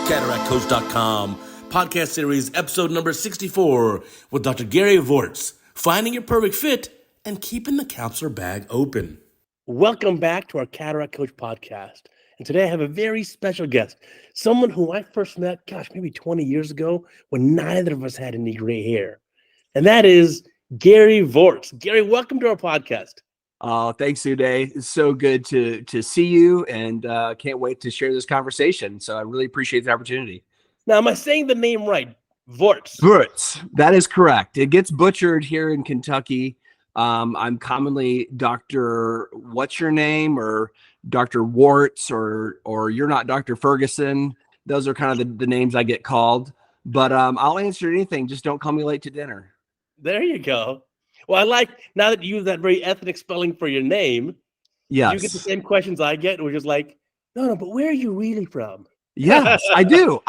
CataractCoach.com, podcast series, episode number 64, with Dr. Gary Wörtz, finding your perfect fit and keeping the counselor bag open. Welcome back to our Cataract Coach podcast. And today I have a very special guest, someone who I first met, maybe 20 years ago when neither of us had any gray hair. And that is Gary Wörtz. Gary, welcome to our podcast. Oh, thanks, Uday. It's so good to see you, and can't wait to share this conversation. So I really appreciate the opportunity. Now, am I saying the name right? Wörtz. Wörtz. That is correct. It gets butchered here in Kentucky. I'm commonly Dr. What's your name, or Dr. Wörtz, or you're not Dr. Ferguson. Those are kind of the names I get called. But I'll answer anything. Just don't call me late to dinner. There you go. Well, I like, now that you use that very ethnic spelling for your name, yes, you get the same questions I get, which is like, no, but where are you really from? Yes, I do.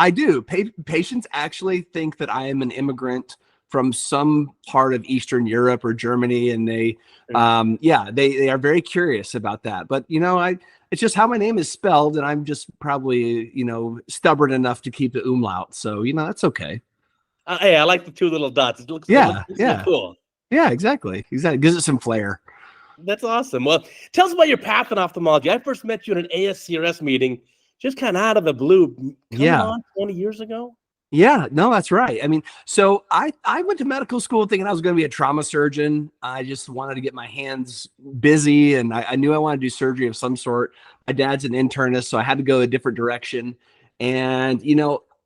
Patients actually think that I am an immigrant from some part of Eastern Europe or Germany, and they are very curious about that. But it's just how my name is spelled, and I'm just probably stubborn enough to keep the umlaut. So that's okay. Hey, I like the two little dots. It looks cool. Yeah, exactly. Gives it some flair. That's awesome. Well, tell us about your path in ophthalmology. I first met you in an ASCRS meeting, just kind of out of the blue. 20 years ago. Yeah, no, that's right. I mean, so I went to medical school thinking I was going to be a trauma surgeon. I just wanted to get my hands busy, and I knew I wanted to do surgery of some sort. My dad's an internist, so I had to go a different direction. And,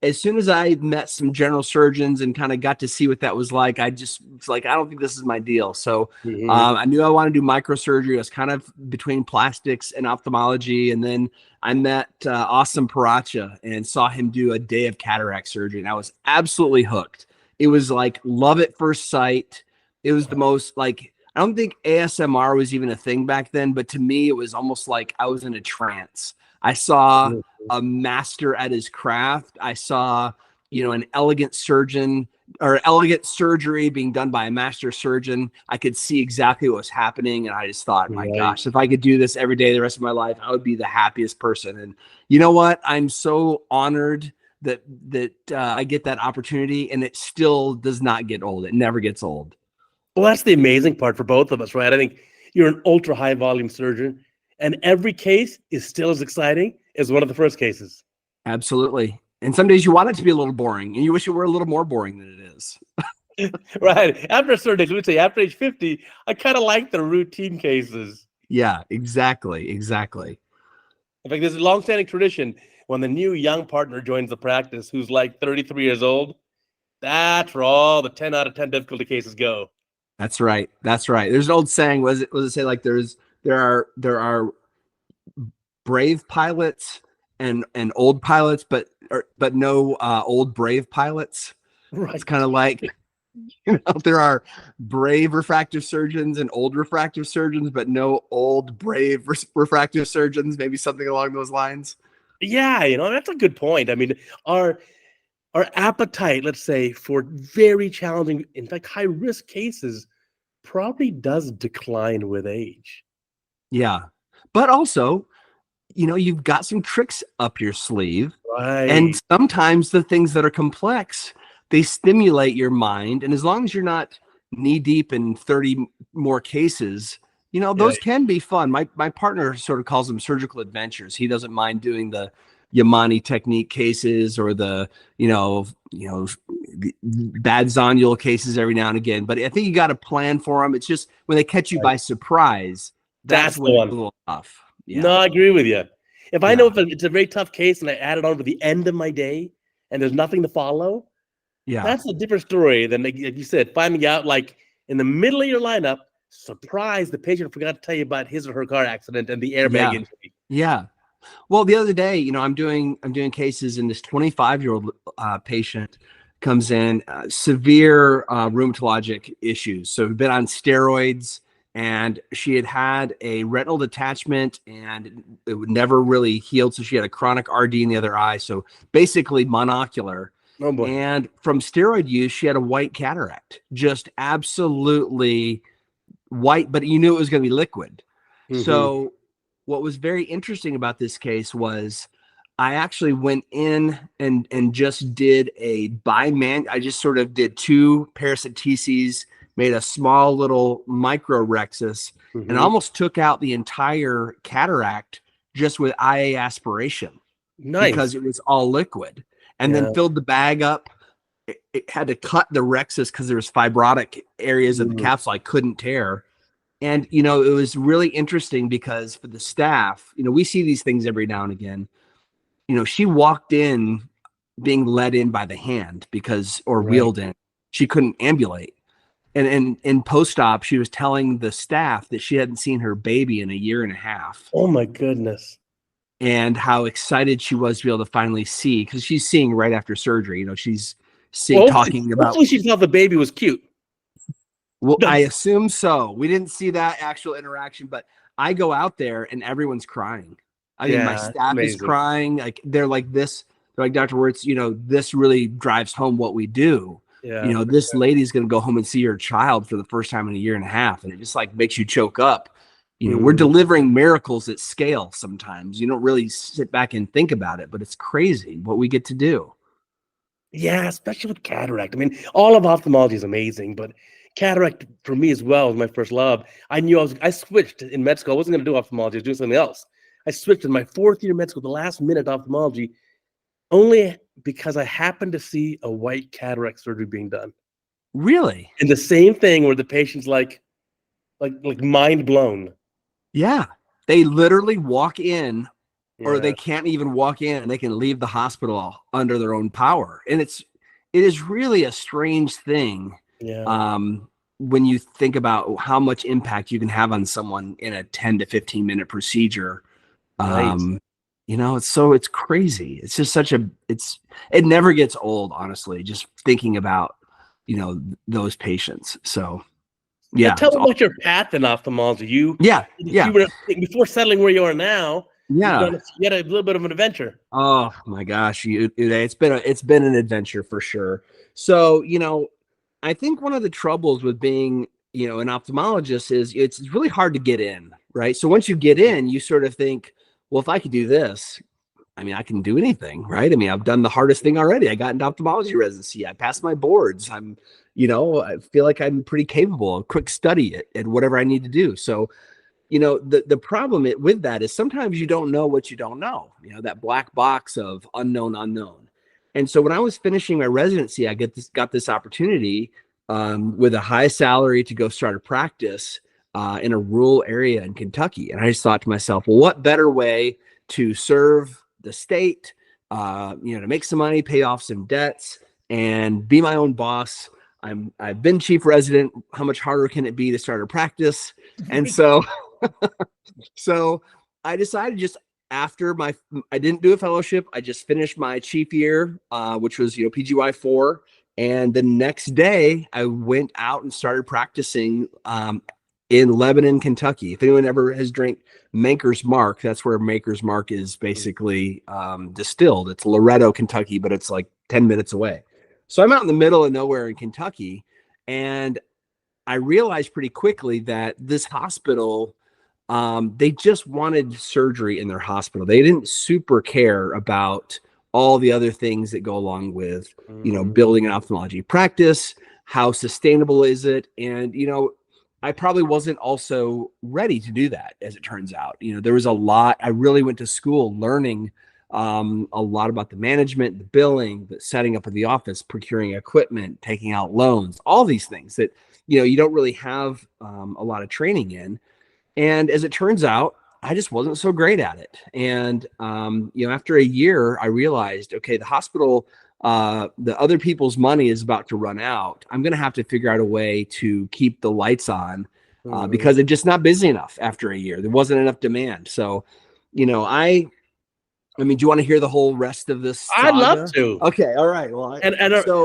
as soon as I met some general surgeons and kind of got to see what that was like, I just was like, I don't think this is my deal. So I knew I wanted to do microsurgery. I was kind of between plastics and ophthalmology. And then I met Awesome Paracha and saw him do a day of cataract surgery. And I was absolutely hooked. It was like love at first sight. It was the most I don't think ASMR was even a thing back then, but to me, it was almost like I was in a trance. I saw a master at his craft. I saw, an elegant surgeon or elegant surgery being done by a master surgeon. I could see exactly what was happening. And I just thought, my gosh, if I could do this every day, the rest of my life, I would be the happiest person. And you know what? I'm so honored that I get that opportunity, and it still does not get old. It never gets old. Well, that's the amazing part for both of us, right? I think you're an ultra high volume surgeon, and every case is still as exciting as one of the first cases. Absolutely. And some days you want it to be a little boring, and you wish it were a little more boring than it is. Right. After a certain age, we would say after age 50, I kind of like the routine cases. Yeah, exactly. In fact, there's a long-standing tradition when the new young partner joins the practice who's like 33 years old. That's where all the 10 out of 10 difficulty cases go. That's right. There's an old saying, was it say like there are brave pilots and old pilots, but no old brave pilots. Right. It's kind of like, there are brave refractive surgeons and old refractive surgeons, but no old brave refractive surgeons. Maybe something along those lines. Yeah, that's a good point. I mean, our appetite, let's say, for very challenging, in fact, high risk cases probably does decline with age. Yeah. But also, you've got some tricks up your sleeve. Right. And sometimes the things that are complex, they stimulate your mind. And as long as you're not knee deep in 30 more cases, those can be fun. My partner sort of calls them surgical adventures. He doesn't mind doing the Yamani technique cases or the, bad zonule cases every now and again. But I think you got to plan for them. It's just when they catch you by surprise, that's when it's a little tough. Yeah. No, I agree with you. If I know if it's a very tough case and I add it on to the end of my day and there's nothing to follow, that's a different story than, like you said, finding out like in the middle of your lineup, surprise, the patient forgot to tell you about his or her car accident and the airbag injury. Yeah. Well, the other day, I'm doing cases, and this 25-year-old patient comes in, severe rheumatologic issues. So we've been on steroids, and she had a retinal detachment, and it would never really healed. So she had a chronic RD in the other eye. So basically monocular. Oh boy. And from steroid use, she had a white cataract, just absolutely white, but you knew it was going to be liquid. Mm-hmm. So what was very interesting about this case was I actually went in and just did I just sort of did 2 paracenteses, made a small little micro rexus, and Mm-hmm. almost took out the entire cataract just with IA aspiration Nice. because it was all liquid, and then Yeah. filled the bag up. It had to cut the rexus because there was fibrotic areas of the Mm. capsule I couldn't tear. And, it was really interesting because for the staff, we see these things every now and again. She walked in being led in by the hand or Right. wheeled in. She couldn't ambulate. And in post-op, she was telling the staff that she hadn't seen her baby in a year and a half, Oh my goodness. and how excited she was to be able to finally see, because she's seeing right after surgery. She's Well, talking about. hopefully she thought the baby was cute. Well, I That's assume so. We didn't see that actual interaction, but I go out there and everyone's crying. I mean, my yeah, it's staff is amazing. crying. Like they're like this. They're like, Dr. Wörtz, this really drives home what we do. Yeah. This lady's going to go home and see her child for the first time in a year and a half, and it just like makes you choke up. We're Mm. delivering miracles at scale. Sometimes you don't really sit back and think about it, but it's crazy what we get to do. Yeah, especially with cataract. I mean, all of ophthalmology is amazing, but cataract for me as well was my first love. I switched in med school. I wasn't going to do ophthalmology. I was doing something else. I switched in my 4th year med school, the last minute ophthalmology, only because I happened to see a white cataract surgery being done. Really? And the same thing where the patient's like mind blown. Yeah. They literally walk in, or Yeah. they can't even walk in, and they can leave the hospital under their own power. And it is really a strange thing. Yeah. When you think about how much impact you can have on someone in a 10 to 15 minute procedure. Right. It's crazy. It's just it never gets old, honestly, just thinking about, those patients. So Yeah. yeah. Tell me about your path in ophthalmology. You Yeah. were before settling where you are now. Yeah. You had a little bit of an adventure. Oh my gosh, Uday, it's been an adventure for sure. So, I think one of the troubles with being, an ophthalmologist is it's really hard to get in, right? So once you get in, you sort of think, well, if I could do this, I mean, I can do anything, right? I mean, I've done the hardest thing already. I got into ophthalmology residency. I passed my boards. I feel like I'm pretty capable of quick study at whatever I need to do. So, the problem with that is sometimes you don't know what you don't know, that black box of unknown. And so when I was finishing my residency, I got this opportunity with a high salary to go start a practice in a rural area in Kentucky. And I just thought to myself, well, what better way to serve the state, to make some money, pay off some debts, and be my own boss. I've been chief resident. How much harder can it be to start a practice? And so so I decided just after I didn't do a fellowship. I just finished my chief year, which was, PGY 4. And the next day I went out and started practicing in Lebanon, Kentucky. If anyone ever has drank Maker's Mark, that's where Maker's Mark is basically distilled. It's Loretto, Kentucky, but it's like 10 minutes away. So I'm out in the middle of nowhere in Kentucky, and I realized pretty quickly that this hospital, they just wanted surgery in their hospital. They didn't super care about all the other things that go along with, building an ophthalmology practice. How sustainable is it? And, I probably wasn't also ready to do that, as it turns out. There was a lot. I really went to school learning a lot about the management, the billing, the setting up of the office, procuring equipment, taking out loans, all these things that, you don't really have a lot of training in. And as it turns out, I just wasn't so great at it. And, after a year, I realized, okay, the hospital, the other people's money is about to run out. I'm going to have to figure out a way to keep the lights on because they're just not busy enough after a year. There wasn't enough demand. So, I mean, do you want to hear the whole rest of this I'd love saga? to. Okay. All right. Well, And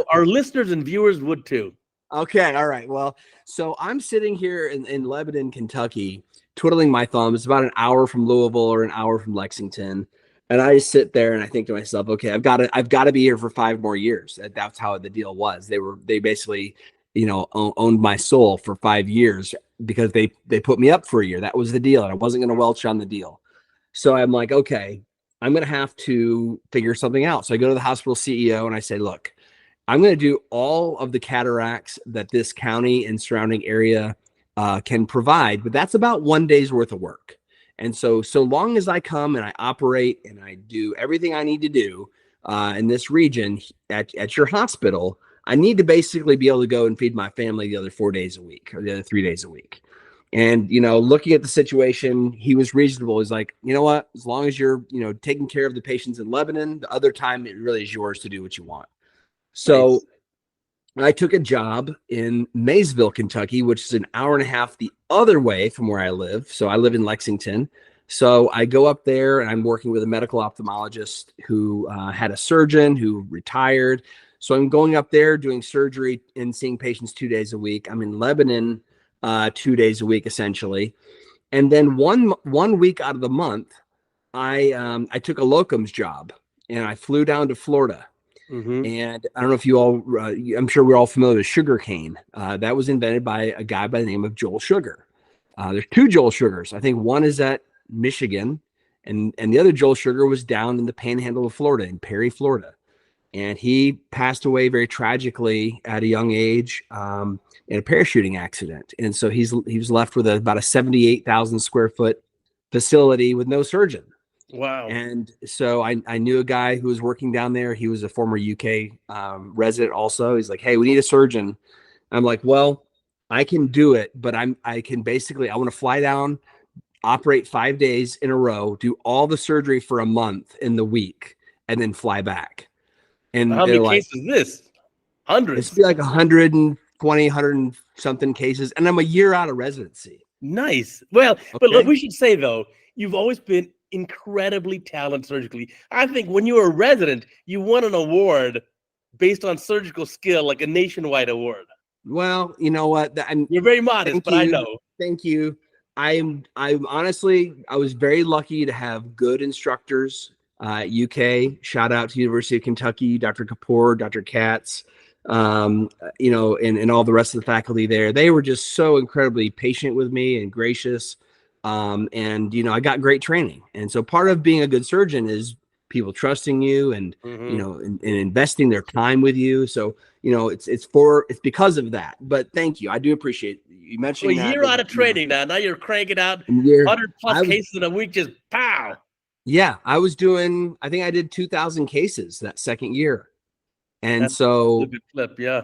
our listeners and viewers would too. okay. All right. Well, so I'm sitting here in Lebanon, Kentucky, twiddling my thumbs. It's about an hour from Louisville or an hour from Lexington. And I just sit there and I think to myself, okay, I've got to be here for 5 more years. That's how the deal was. They basically, owned my soul for 5 years because they put me up for a year. That was the deal. And I wasn't going to welch on the deal. So I'm like, okay, I'm going to have to figure something out. So I go to the hospital CEO and I say, look, I'm going to do all of the cataracts that this county and surrounding area can provide, but that's about 1 day's worth of work. And so long as I come and I operate and I do everything I need to do in this region at your hospital, I need to basically be able to go and feed my family the other 4 days a week or the other 3 days a week. And, looking at the situation, he was reasonable. He's like, you know what, as long as you're, taking care of the patients in Lebanon, the other time it really is yours to do what you want. So nice. I took a job in Maysville, Kentucky, which is an hour and a half the other way from where I live. So I live in Lexington. So I go up there and I'm working with a medical ophthalmologist who had a surgeon who retired. So I'm going up there doing surgery and seeing patients 2 days a week. I'm in Lebanon 2 days a week, essentially. And then one week out of the month, I took a locums job and I flew down to Florida. Mm-hmm. And I don't know if you all, I'm sure we're all familiar with sugarcane. That was invented by a guy by the name of Joel Sugar. There's two Joel Sugars. I think one is at Michigan, and the other Joel Sugar was down in the panhandle of Florida, in Perry, Florida. And he passed away very tragically at a young age in a parachuting accident. And so he was left with about a 78,000 square foot facility with no surgeon. Wow. And so I knew a guy who was working down there. He was a former UK resident also. He's like, hey, we need a surgeon. I'm like, well, I can do it, but I want to fly down, operate 5 days in a row, do all the surgery for a month in the week, and then fly back. And how many cases is this? Hundreds. It's be like 120, 100 and something cases. And I'm a year out of residency. Nice. Well, okay. But look, we should say, though, you've always been incredibly talented surgically. I think when you were a resident, you won an award based on surgical skill, like a nationwide award. Well, you know what? You're very modest, but I know. Thank you. I'm honestly, I was very lucky to have good instructors. UK, shout out to University of Kentucky, Dr. Kapoor, Dr. Katz, and all the rest of the faculty there. They were just so incredibly patient with me and gracious. I got great training. And so part of being a good surgeon is people trusting you and, and investing their time with you. So, it's because of that. But thank you. I do appreciate you mentioning that. A year out of training now you're cranking out 100 plus cases in a week, just pow. Yeah, I think I did 2,000 cases that second year. And that's so a good clip, yeah.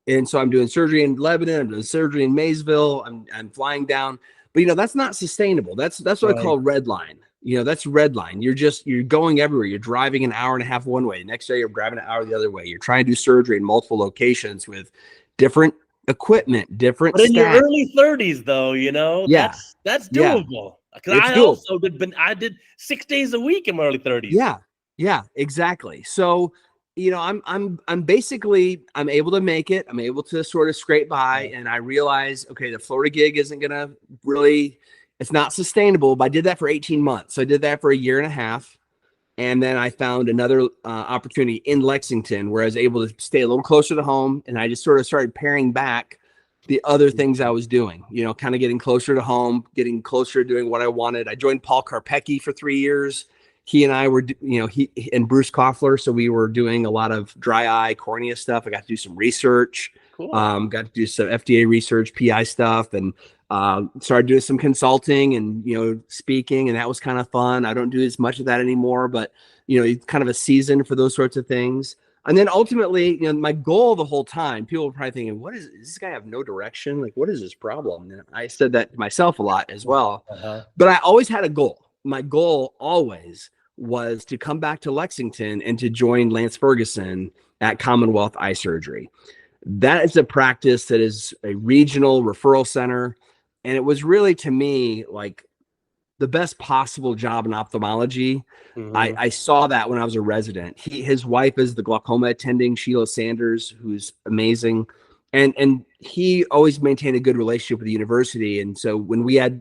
And so I'm doing surgery in Lebanon, I'm doing surgery in Maysville, I'm flying down. But that's not sustainable. That's what I call red line. That's red line. You're going everywhere. You're driving an hour and a half one way. Next day you're driving an hour the other way. You're trying to do surgery in multiple locations with different equipment, different But in staff. your early 30s, though, yeah, that's doable. Because I also did 6 days a week in my early 30s. Yeah, exactly. So, I'm basically, I'm able to make it. I'm able to sort of scrape by, and I realize, okay, the Florida gig isn't going to really, it's not sustainable, but I did that for 18 months. So I did that for a year and a half. And then I found another opportunity in Lexington where I was able to stay a little closer to home. And I just sort of started paring back the other things I was doing, kind of getting closer to home, getting closer to doing what I wanted. I joined Paul Karpecki for 3 years. He and I were, he and Bruce Koffler. So we were doing a lot of dry eye cornea stuff. I got to do some research, cool. Got to do some FDA research, PI stuff, and started doing some consulting and, speaking. And that was kind of fun. I don't do as much of that anymore, but, kind of a season for those sorts of things. And then ultimately, my goal the whole time, people were probably thinking, does this guy have no direction? Like, what is his problem? And I said that to myself a lot as well. But I always had a goal. My goal always was to come back to Lexington and to join Lance Ferguson at Commonwealth Eye Surgery. That is a practice that is a regional referral center. And it was really, to me, like the best possible job in ophthalmology. I saw that when I was a resident. His wife is the glaucoma attending, Sheila Sanders, who's amazing. And he always maintained a good relationship with the university. And so when we had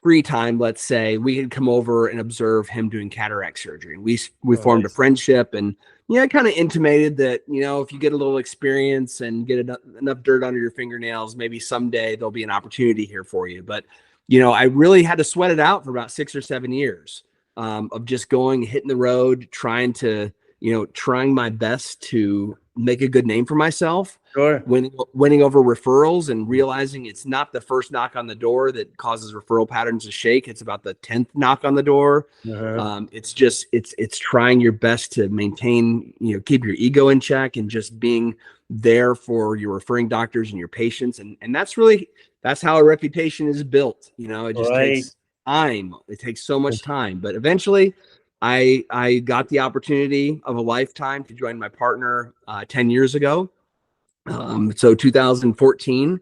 free time, let's say, we could come over and observe him doing cataract surgery. And we formed a friendship, and I kind of intimated that, if you get a little experience and get enough dirt under your fingernails, maybe someday there'll be an opportunity here for you. But, I really had to sweat it out for about 6 or 7 years. of just going, hitting the road, trying my best to make a good name for myself. Sure. Winning over referrals and realizing it's not the first knock on the door that causes referral patterns to shake. It's about the 10th knock on the door. It's just, it's trying your best to maintain, keep your ego in check and just being there for your referring doctors and your patients. And that's how a reputation is built. It just takes time. It takes so much time, but eventually I got the opportunity of a lifetime to join my partner 10 years ago. So 2014,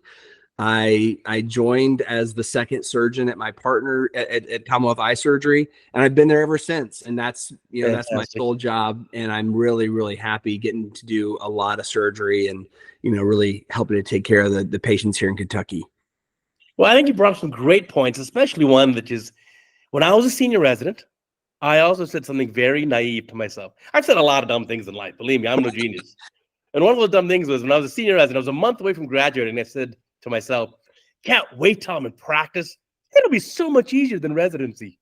I joined as the second surgeon at my partner at Commonwealth Eye Surgery, and I've been there ever since. And that's that's my sole job, and I'm really, really happy getting to do a lot of surgery and really helping to take care of the patients here in Kentucky. Well, I think you brought up some great points, especially one that is, when I was a senior resident, I also said something very naive to myself. I've said a lot of dumb things in life. Believe me, I'm no genius. And one of those dumb things was when I was a senior resident, I was a month away from graduating, and I said to myself, can't wait till I'm in practice. It'll be so much easier than residency.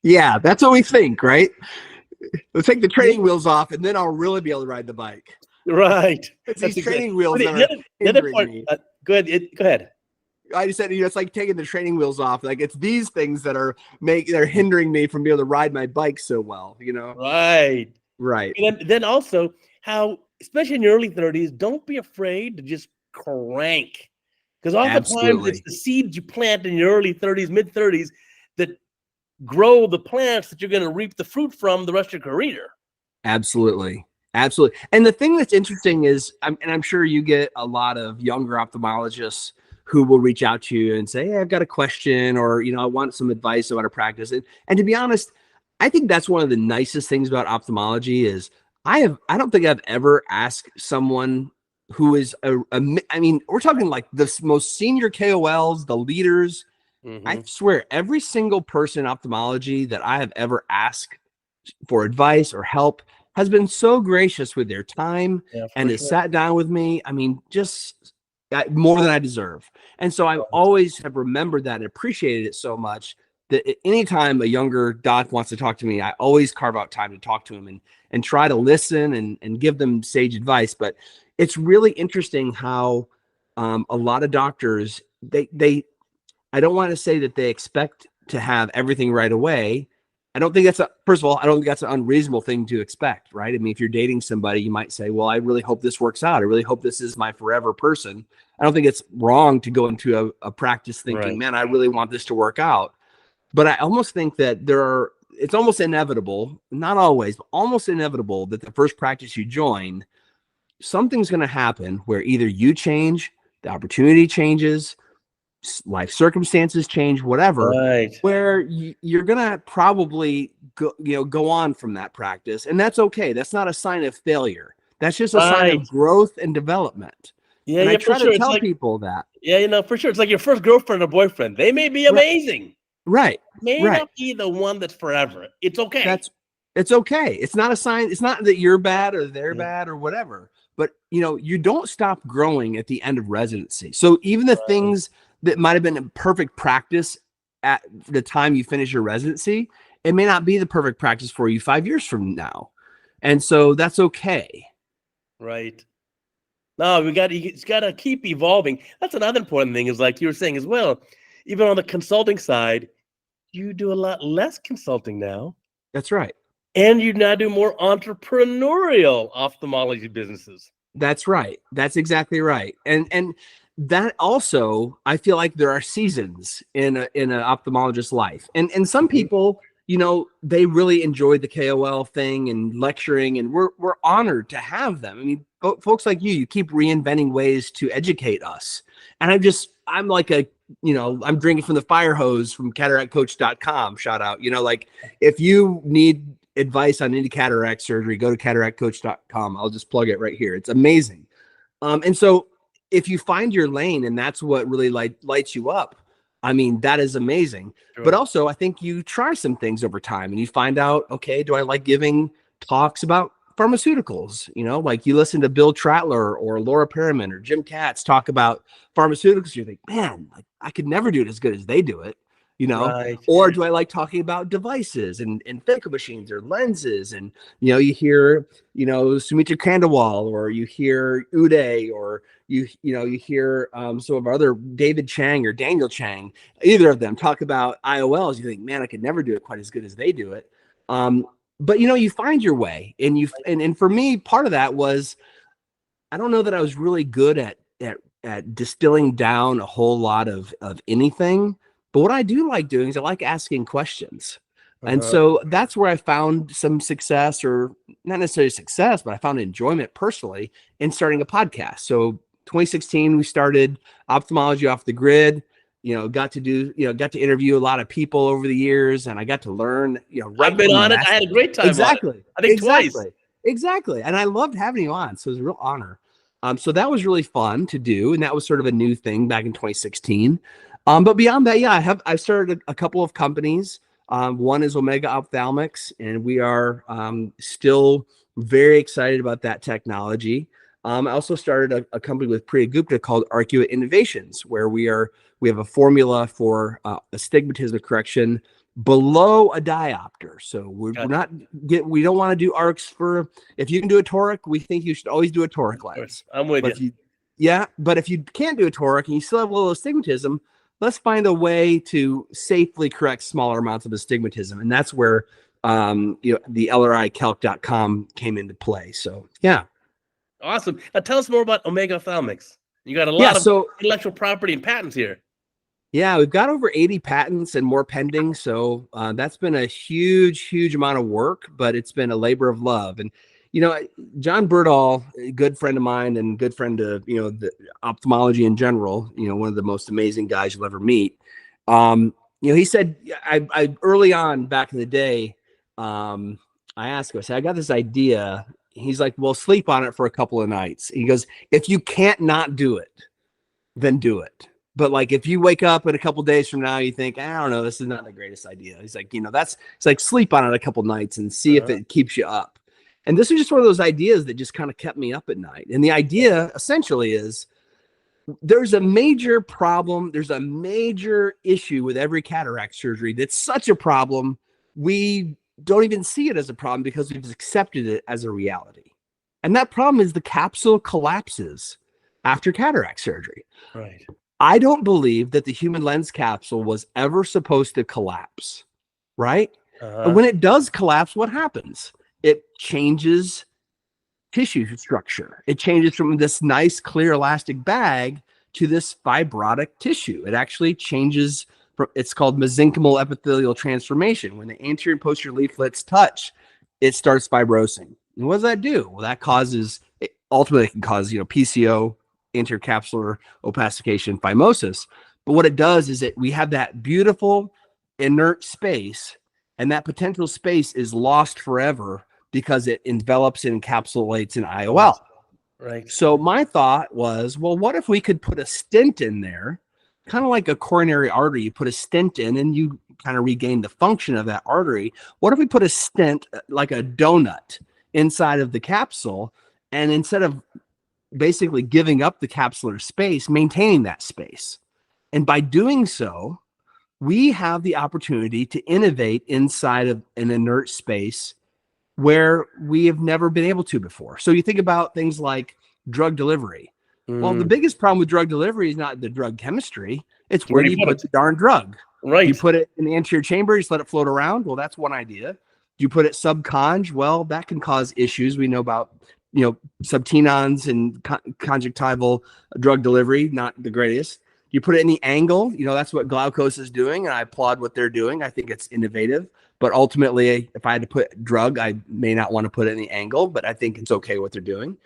Yeah, that's what we think, right? Let's take the training wheels off, and then I'll really be able to ride the bike. Right. It's these training wheels that are hindering me. Go ahead. I just said, it's like taking the training wheels off. Like it's these things that they're hindering me from being able to ride my bike so well, Right. And then also how, especially in your early 30s, don't be afraid to just crank. Because oftentimes it's the seeds you plant in your early 30s, mid 30s that grow the plants that you're going to reap the fruit from the rest of your career. Absolutely. And the thing that's interesting is, I'm sure you get a lot of younger ophthalmologists who will reach out to you and say, hey, I've got a question, or, I want some advice about a practice. And to be honest, I think that's one of the nicest things about ophthalmology is I don't think I've ever asked someone who is we're talking like the most senior KOLs, the leaders. I swear every single person in ophthalmology that I have ever asked for advice or help has been so gracious with their time and has sat down with me. Just more than I deserve. And so I always have remembered that and appreciated it so much that anytime a younger doc wants to talk to me, I always carve out time to talk to him and try to listen and give them sage advice. But it's really interesting how a lot of doctors, I don't want to say that they expect to have everything right away. I don't think first of all, I don't think that's an unreasonable thing to expect, right? If you're dating somebody, you might say, well, I really hope this works out. I really hope this is my forever person. I don't think it's wrong to go into a practice thinking, man, I really want this to work out. But I almost think that it's almost inevitable, not always, but almost inevitable that the first practice you join, something's going to happen where either you change, the opportunity changes, life circumstances change, whatever, where you're gonna probably go on from that practice, and that's okay. That's not a sign of failure. That's just a sign of growth and development. And I try to tell people that. Yeah, for sure. It's like your first girlfriend or boyfriend. They may be amazing. Right. May not be the one that's forever. It's okay. It's okay. It's not a sign. It's not that you're bad or they're bad or whatever. But you don't stop growing at the end of residency. So even the things that might have been in perfect practice at the time you finish your residency, it may not be the perfect practice for you 5 years from now. And so that's okay. Right. No, it's got to keep evolving. That's another important thing is like you were saying as well, even on the consulting side, you do a lot less consulting now. That's right. And you now do more entrepreneurial ophthalmology businesses. That's right. That's exactly right. And that also, I feel like there are seasons in an ophthalmologist's life. And some people, they really enjoyed the KOL thing and lecturing, and we're honored to have them. Folks like you keep reinventing ways to educate us. And I'm like I'm drinking from the fire hose from CataractCoach.com. Shout out, if you need advice on any cataract surgery, go to CataractCoach.com. I'll just plug it right here. It's amazing. And so if you find your lane and that's what really lights you up, that is amazing. Sure. But also I think you try some things over time and you find out, okay, do I like giving talks about pharmaceuticals? Like you listen to Bill Trattler or Laura Perriman or Jim Katz talk about pharmaceuticals. You think, man, I could never do it as good as they do it. you know, Right. or do I like talking about devices and phaco machines or lenses? And, you know, you hear, you know, Sumitra Kandawal, or you hear Uday, or you hear some of our other David Chang or Daniel Chang, either of them talk about IOLs. You think, man, I could never do it quite as good as they do it. But, you know, you find your way, and and for me, part of that was, I don't know that I was really good at distilling down a whole lot of anything. But what I do like doing is I like asking questions. And so that's where I found some success, or not necessarily success, but I found enjoyment personally in starting a podcast. So 2016, we started Ophthalmology Off the Grid. You know, got to interview a lot of people over the years, and I got to learn, you know, right I've been from the on it. I had a great time on it. Exactly. I think twice. Exactly. And I loved having you on. So it was a real honor. So that was really fun to do. And that was sort of a new thing back in 2016. But beyond that, yeah, I've started a couple of companies. One is Omega Ophthalmics, and we are still very excited about that technology. I also started a company with Priya Gupta called Arcuate Innovations, where we have a formula for astigmatism correction below a diopter. So we don't want to do arcs for, if you can do a toric, we think you should always do a toric lens. I'm with you. But if you can't do a toric and you still have a little astigmatism, let's find a way to safely correct smaller amounts of astigmatism. And that's where the LRICalc.com came into play. So yeah. Awesome. Now tell us more about Omega Ophthalmics. You got a lot of intellectual property and patents here. Yeah, we've got over 80 patents and more pending. So that's been a huge amount of work, but it's been a labor of love. And, you know, John Berdahl, a good friend of mine and good friend of, you know, the ophthalmology in general, you know, one of the most amazing guys you'll ever meet. You know, he said, I early on back in the day, I asked him, I said, I got this idea. He's like, well, sleep on it for a couple of nights. He goes, if you can't not do it, then do it. But like, if you wake up in a couple days from now, you think, I don't know, this is not the greatest idea. He's like, you know, it's like sleep on it a couple nights and see if it keeps you up. And this is just one of those ideas that just kind of kept me up at night. And the idea essentially is, there's a major problem. There's a major issue with every cataract surgery. That's such a problem. We don't even see it as a problem because we've accepted it as a reality. And that problem is the capsule collapses after cataract surgery. Right. I don't believe that the human lens capsule was ever supposed to collapse, right? And when it does collapse, what happens? It changes tissue structure. It changes from this nice, clear, elastic bag to this fibrotic tissue. It actually changes. It's called mesenchymal epithelial transformation. When the anterior and posterior leaflets touch, it starts fibrosing. And what does that do? Well, that ultimately can cause, you know, PCO, anterior capsular opacification, phimosis. But what it does is we have that beautiful inert space, and that potential space is lost forever because it envelops and encapsulates an IOL. Right. So my thought was, well, what if we could put a stent in there, kind of like a coronary artery? You put a stent in and you kind of regain the function of that artery. What if we put a stent like a donut inside of the capsule, and instead of basically giving up the capsular space, maintaining that space? And by doing so, we have the opportunity to innovate inside of an inert space where we have never been able to before. So you think about things like drug delivery. Well, the biggest problem with drug delivery is not the drug chemistry. It's where do you put the darn drug? Right. You put it in the anterior chamber, just let it float around. Well, that's one idea. Do you put it subconj? Well, that can cause issues. We know about, you know, subtenons and conjunctival drug delivery, not the greatest. You put it in the angle, you know, that's what Glaukos is doing, and I applaud what they're doing. I think it's innovative. But ultimately, if I had to put drug, I may not want to put it in the angle, but I think it's okay what they're doing. Do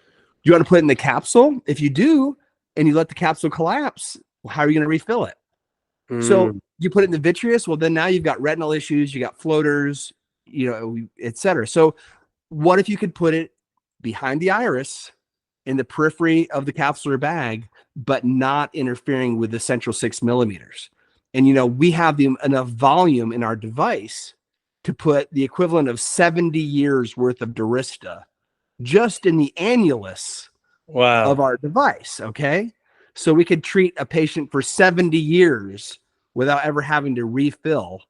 you want to put it in the capsule? If you do, and you let the capsule collapse, well, how are you going to refill it? So you put it in the vitreous. Well, then now you've got retinal issues, you got floaters, you know, et cetera. So what if you could put it behind the iris in the periphery of the capsular bag, but not interfering with the central 6 millimeters? And, you know, we have enough volume in our device to put the equivalent of 70 years worth of Durista just in the annulus of our device. Okay. So we could treat a patient for 70 years without ever having to refill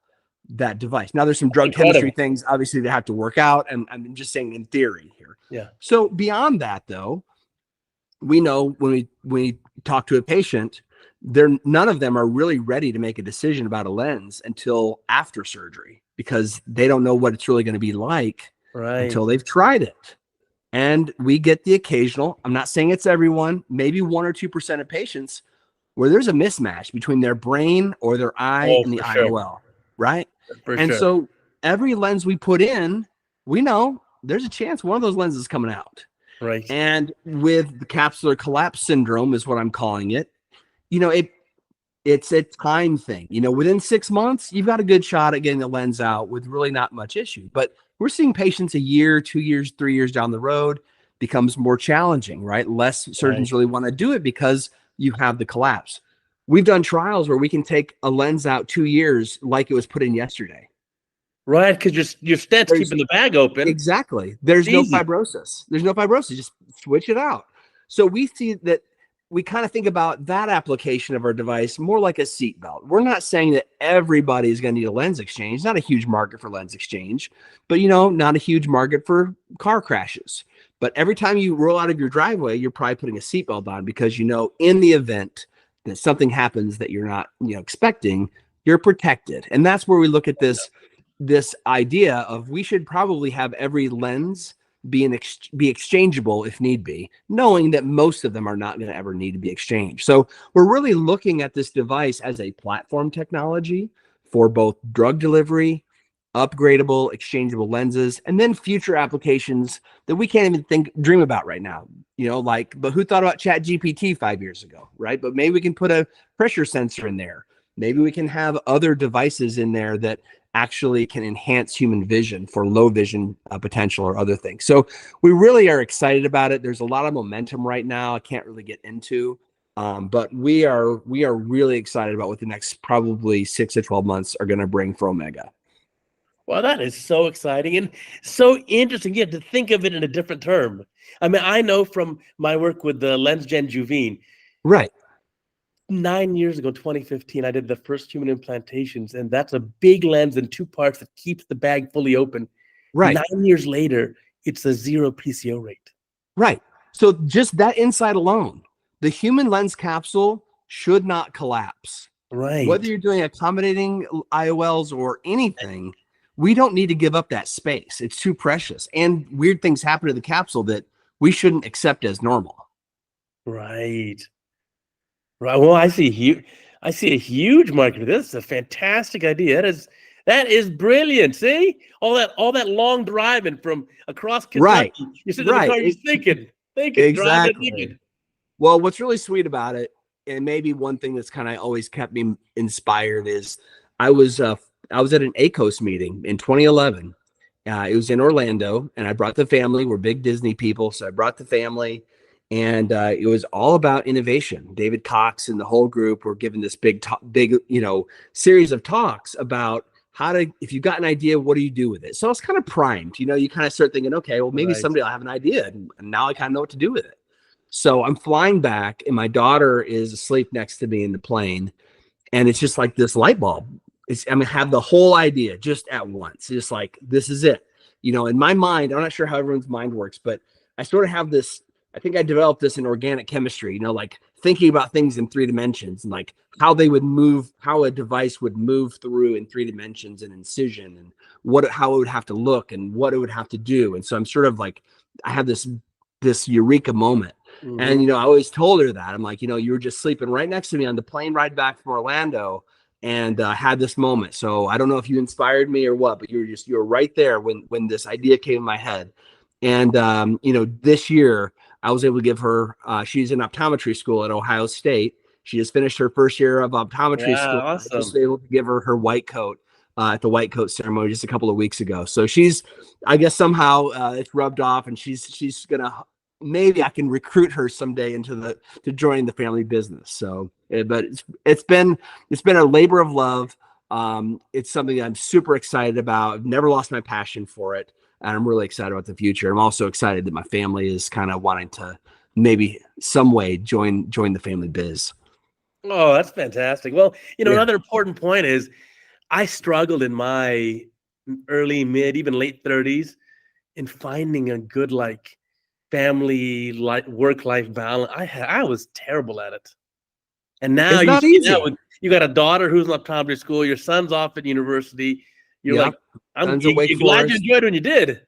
that device. Now, there's some drug Incredible. chemistry things, obviously, they have to work out. And I'm just saying in theory here. Yeah. So beyond that, though, we know when we talk to a patient, none of them are really ready to make a decision about a lens until after surgery, because they don't know what it's really going to be like until they've tried it. And we get the occasional, I'm not saying it's everyone, maybe 1 or 2% of patients where there's a mismatch between their brain or their eye and the IOL, right? So every lens we put in, we know there's a chance one of those lenses is coming out. Right. And with the capsular collapse syndrome is what I'm calling it, it's a time thing. Within 6 months, you've got a good shot at getting the lens out with really not much issue. But we're seeing patients a year, 2 years, 3 years down the road becomes more challenging, right? Less surgeons really want to do it because you have the collapse. We've done trials where we can take a lens out 2 years like it was put in yesterday. Right, because your stent's keeping the bag open. Exactly. There's no fibrosis. Just switch it out. So we see that we kind of think about that application of our device more like a seatbelt. We're not saying that everybody is going to need a lens exchange. Not a huge market for lens exchange, but not a huge market for car crashes. But every time you roll out of your driveway, you're probably putting a seatbelt on because in the event that something happens that you're not expecting, you're protected. And that's where we look at this idea of we should probably have every lens be exchangeable if need be, knowing that most of them are not going to ever need to be exchanged. So we're really looking at this device as a platform technology for both drug delivery, upgradable, exchangeable lenses, and then future applications that we can't even dream about right now. But who thought about ChatGPT 5 years ago, right? But maybe we can put a pressure sensor in there. Maybe we can have other devices in there that actually can enhance human vision for low vision potential or other things. So we really are excited about it. There's a lot of momentum right now. I can't really get into, but we are really excited about what the next probably 6 to 12 months are going to bring for Omega. Well, that is so exciting and so interesting. You have to think of it in a different term. I mean, I know from my work with the LensGen Juvene. Right. 9 years ago, 2015, I did the first human implantations, and that's a big lens in 2 parts that keeps the bag fully open. Right. 9 years later, it's a 0 PCO rate. Right. So just that insight alone, the human lens capsule should not collapse. Right. Whether you're doing accommodating IOLs or anything, we don't need to give up that space. It's too precious. And weird things happen to the capsule that we shouldn't accept as normal. Right. Right. Well, I see a huge market for this. It's a fantastic idea. That is brilliant. See? All that long driving from across Kentucky. Right. You're sitting in the car, you're thinking, exactly. driving. Well, what's really sweet about it, and maybe one thing that's kind of always kept me inspired, is I was at an ACOS meeting in 2011. It was in Orlando, and I brought the family. We're big Disney people, so I brought the family. And it was all about innovation. David Cox and the whole group were given this big series of talks about if you've got an idea, what do you do with it? So I was kind of primed. You kind of start thinking, okay, well, maybe someday I'll have an idea. And now I kind of know what to do with it. So I'm flying back, and my daughter is asleep next to me in the plane. And it's just like this light bulb. Have the whole idea just at once. Just like, this is it. In my mind, I'm not sure how everyone's mind works, but I sort of have this. I think I developed this in organic chemistry, like thinking about things in 3 dimensions and like how a device would move through in 3 dimensions and incision and how it would have to look and what it would have to do. And so I'm sort of like, I have this eureka moment. Mm-hmm. And, I always told her that I'm like, you were just sleeping right next to me on the plane ride back from Orlando and had this moment. So I don't know if you inspired me or what, but you were right there when this idea came in my head. And, this year I was able to give her, she's in optometry school at Ohio State. She just finished her first year of optometry school. Awesome. I was able to give her white coat at the white coat ceremony just a couple of weeks ago. So she's, I guess somehow it's rubbed off, and she's going to, maybe I can recruit her someday to join the family business. So, but it's been a labor of love. It's something that I'm super excited about. I've never lost my passion for it. And I'm really excited about the future. I'm also excited that my family is kind of wanting to maybe some way join the family biz. Oh, that's fantastic. Well, Yeah. another important point is I struggled in my early, mid, even late 30s in finding a good family work life balance. I was terrible at it. And now It's you not see now easy. you got a daughter who's in optometry school, your son's off at university. You're like, Yep. Sons of Wake you're glad you Forest. enjoyed when you did.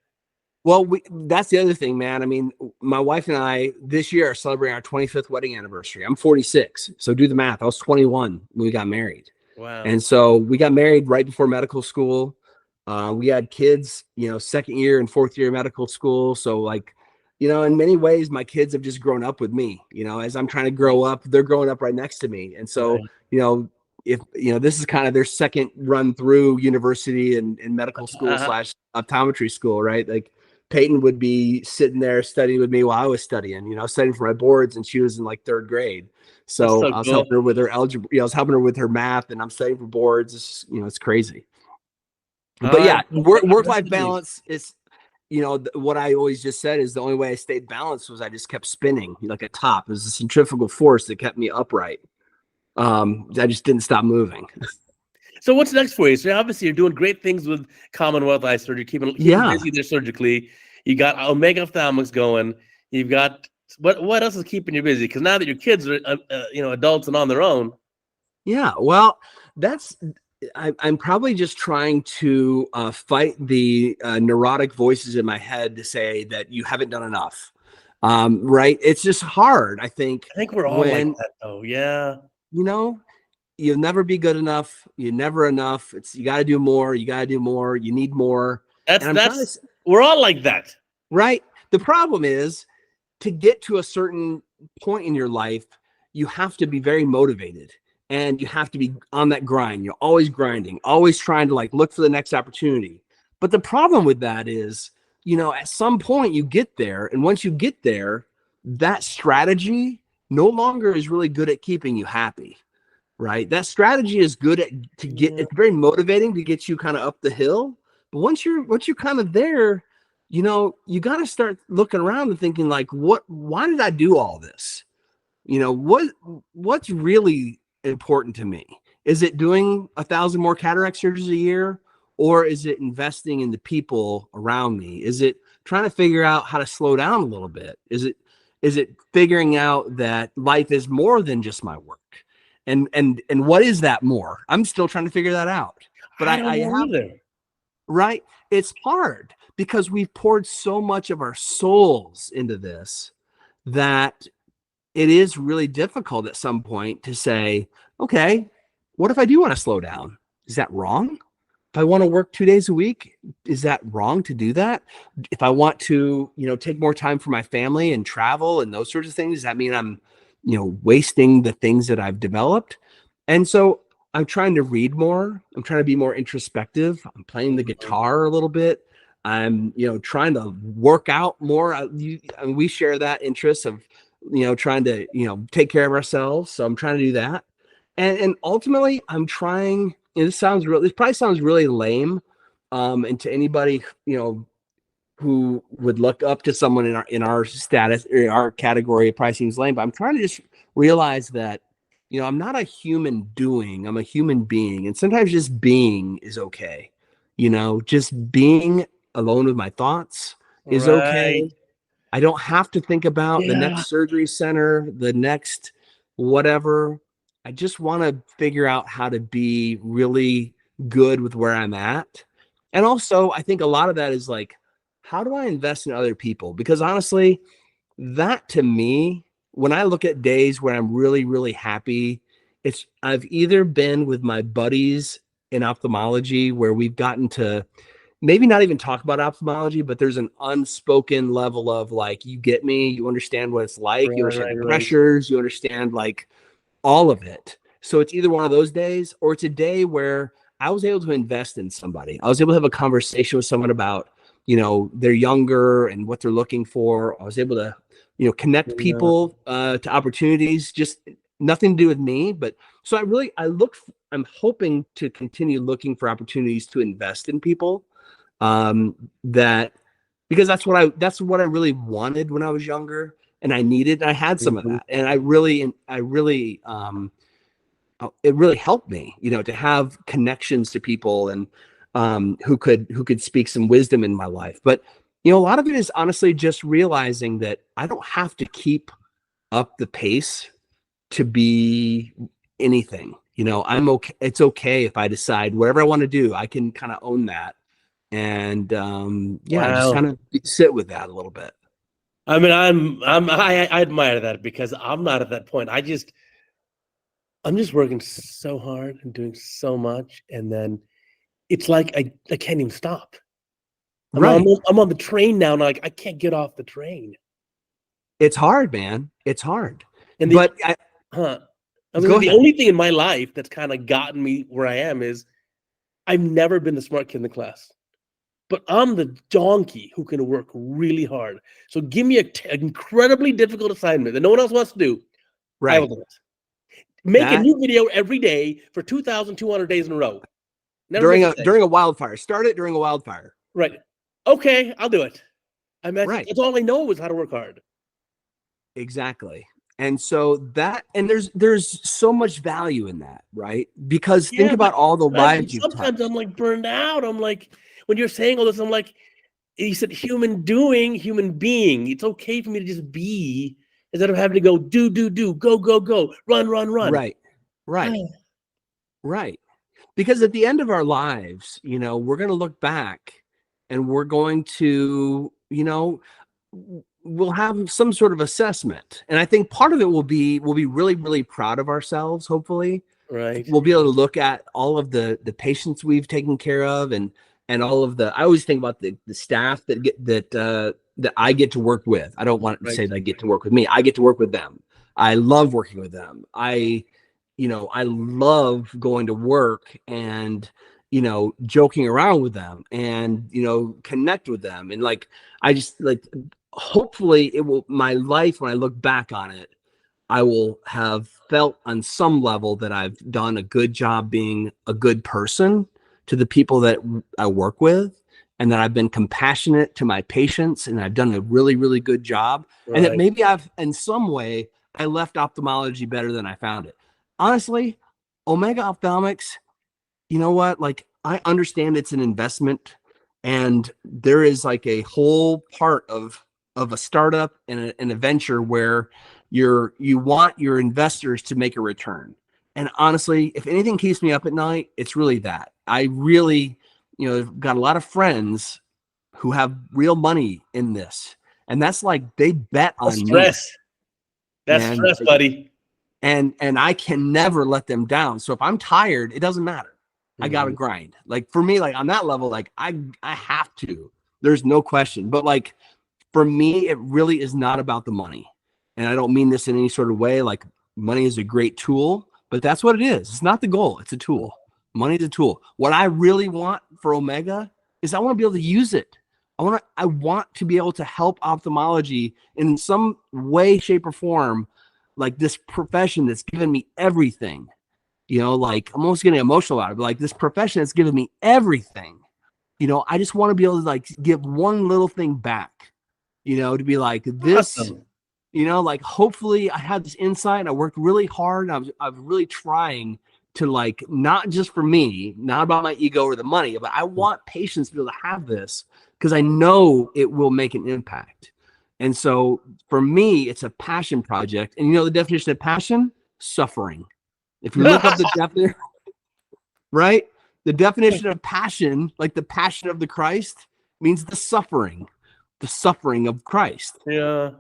Well, that's the other thing, man. I mean, my wife and I this year are celebrating our 25th wedding anniversary. I'm 46. So do the math. I was 21 when we got married. Wow. And so we got married right before medical school. We had kids, second year and fourth year medical school. So in many ways, my kids have just grown up with me, as I'm trying to grow up, they're growing up right next to me. And so, Right. if, this is kind of their second run through university and medical school / optometry school, right? Like Peyton would be sitting there studying with me while I was studying, studying for my boards, and she was in like third grade. That's So so I was cool. helping her with her algebra. I was helping her with her math, and I'm studying for boards. It's crazy. But yeah, work That's life amazing. balance is, what I always just said is the only way I stayed balanced was I just kept spinning like a top. It was a centrifugal force that kept me upright. I just didn't stop moving. So what's next for you? So obviously you're doing great things with Commonwealth Eye Surgery, keeping Yeah. busy there surgically. You got Omega Ophthalmics going. You've got what else is keeping you busy? Because now that your kids are adults and on their own. Yeah. Well, I'm probably just trying to fight the neurotic voices in my head to say that you haven't done enough. Right. It's just hard. I think I think we're all like when, that though. Yeah. you know, you'll never be good enough. You're never enough. You got to do more. You got to do more. You need more. And I'm trying That's to, we're all like that. right. The problem is to get to a certain point in your life, you have to be very motivated and you have to be on that grind. You're always grinding, always trying to look for the next opportunity. But the problem with that is, at some point you get there. And once you get there, that strategy no longer is really good at keeping you happy. Right. That strategy is good Yeah. it's very motivating to get you kind of up the hill. But once you're kind of there, you got to start looking around and thinking why did I do all this? What's really important to me? Is it doing 1,000 more cataract surgeries a year? Or is it investing in the people around me? Is it trying to figure out how to slow down a little bit? Is it figuring out that life is more than just my work? And what is that more? I'm still trying to figure that out. But I don't I know have, either. right? It's hard because we've poured so much of our souls into this that it is really difficult at some point to say, okay, what if I do want to slow down? Is that wrong? If I want to work 2 days a week, is that wrong to do that? If I want to, take more time for my family and travel and those sorts of things, does that mean I'm, wasting the things that I've developed? And so I'm trying to read more. I'm trying to be more introspective. I'm playing the Mhm. guitar a little bit. I'm, trying to work out more. We share that interest of, trying to, take care of ourselves. So I'm trying to do that. And ultimately I'm trying, this probably sounds really lame. And to anybody, who would look up to someone in our status or our category, it probably seems lame, but I'm trying to just realize that, I'm not a human doing, I'm a human being. And sometimes just being is okay. Just being alone with my thoughts is Right. okay. I don't have to think about the Yeah. next surgery center, the next whatever. I just want to figure out how to be really good with where I'm at. And also, I think a lot of that is how do I invest in other people? Because honestly, that to me, when I look at days where I'm really, really happy, I've either been with my buddies in ophthalmology where we've gotten to maybe not even talk about ophthalmology, but there's an unspoken level of you get me, you understand what it's like, you Right, understand the right, right. pressures, you understand all of it. So it's either one of those days or it's a day where I was able to invest in somebody. I was able to have a conversation with someone about, they're younger and what they're looking for. I was able to, connect Yeah. people to opportunities, just nothing to do with me. But so I'm hoping to continue looking for opportunities to invest in people that because that's what I really wanted when I was younger and I had some of Mhm. that. And I really it really helped me, to have connections to people and who could speak some wisdom in my life. But a lot of it is honestly just realizing that I don't have to keep up the pace to be anything. I'm okay. It's okay if I decide whatever I want to do, I can kind of own that. And just Wow. kind of sit with that a little bit. I mean, I admire that because I'm not at that point. I'm just working so hard and doing so much, and then it's like I can't even stop. Right. I'm on the train now, and I can't get off the train. It's hard, man. It's hard. And But the ahead. only thing in my life that's kind of gotten me where I am is I've never been the smart kid in the class, but I'm the donkey who can work really hard. So give me an incredibly difficult assignment that no one else wants to do. I will Right. do it. Make a new video every day for 2,200 days in a row. Never during a wildfire. Start it during a wildfire. Right. Okay, I'll do it. Right. That's all I know is how to work hard. Exactly. And so there's so much value in that, right? Because think about all the lives you've touched. Sometimes I'm like burned out. I'm like, when you're saying all this, I'm like, you said human doing, human being. It's okay for me to just be instead of having to go do, go, run. Right. Right. Because at the end of our lives, we're going to look back and we're going to, we'll have some sort of assessment. And I think part of it we'll be really, really proud of ourselves, hopefully. Right. We'll be able to look at all of the patients we've taken care of and all of I always think about the staff that I get to work with. I don't want to say that I get to work with me. I get to work with them. I love working with them. I love going to work and, joking around with them and, connect with them. And hopefully my life, when I look back on it, I will have felt on some level that I've done a good job being a good person to the people that I work with, and that I've been compassionate to my patients, and I've done a really, really good job. Right. And that maybe in some way, I left ophthalmology better than I found it. Honestly, Omega Ophthalmics, you know what? I understand it's an investment, and there is a whole part of a startup and a venture where you want your investors to make a return. And honestly, if anything keeps me up at night, it's really that. I really, got a lot of friends who have real money in this, and that's they bet on stress. Me. That's stress, buddy. And I can never let them down. So if I'm tired, it doesn't matter. I got to grind. For me, on that level, I have to. There's no question. But for me, it really is not about the money. And I don't mean this in any sort of way. Money is a great tool, but that's what it is. It's not the goal. It's a tool. Money is a tool. What I really want for Omega is I want to be able to use it. I want to be able to help ophthalmology in some way, shape, or form, this profession that's given me everything. I'm almost getting emotional about it, but this profession that's given me everything. I just want to be able to give one little thing back, to be this. Awesome. Hopefully I had this insight and I worked really hard. And I was really trying to not just for me, not about my ego or the money, but I want patients to be able to have this because I know it will make an impact. And so for me, it's a passion project. And the definition of passion? Suffering. If you look up the definition, right? The definition of passion, the passion of the Christ, means the suffering of Christ. Yeah.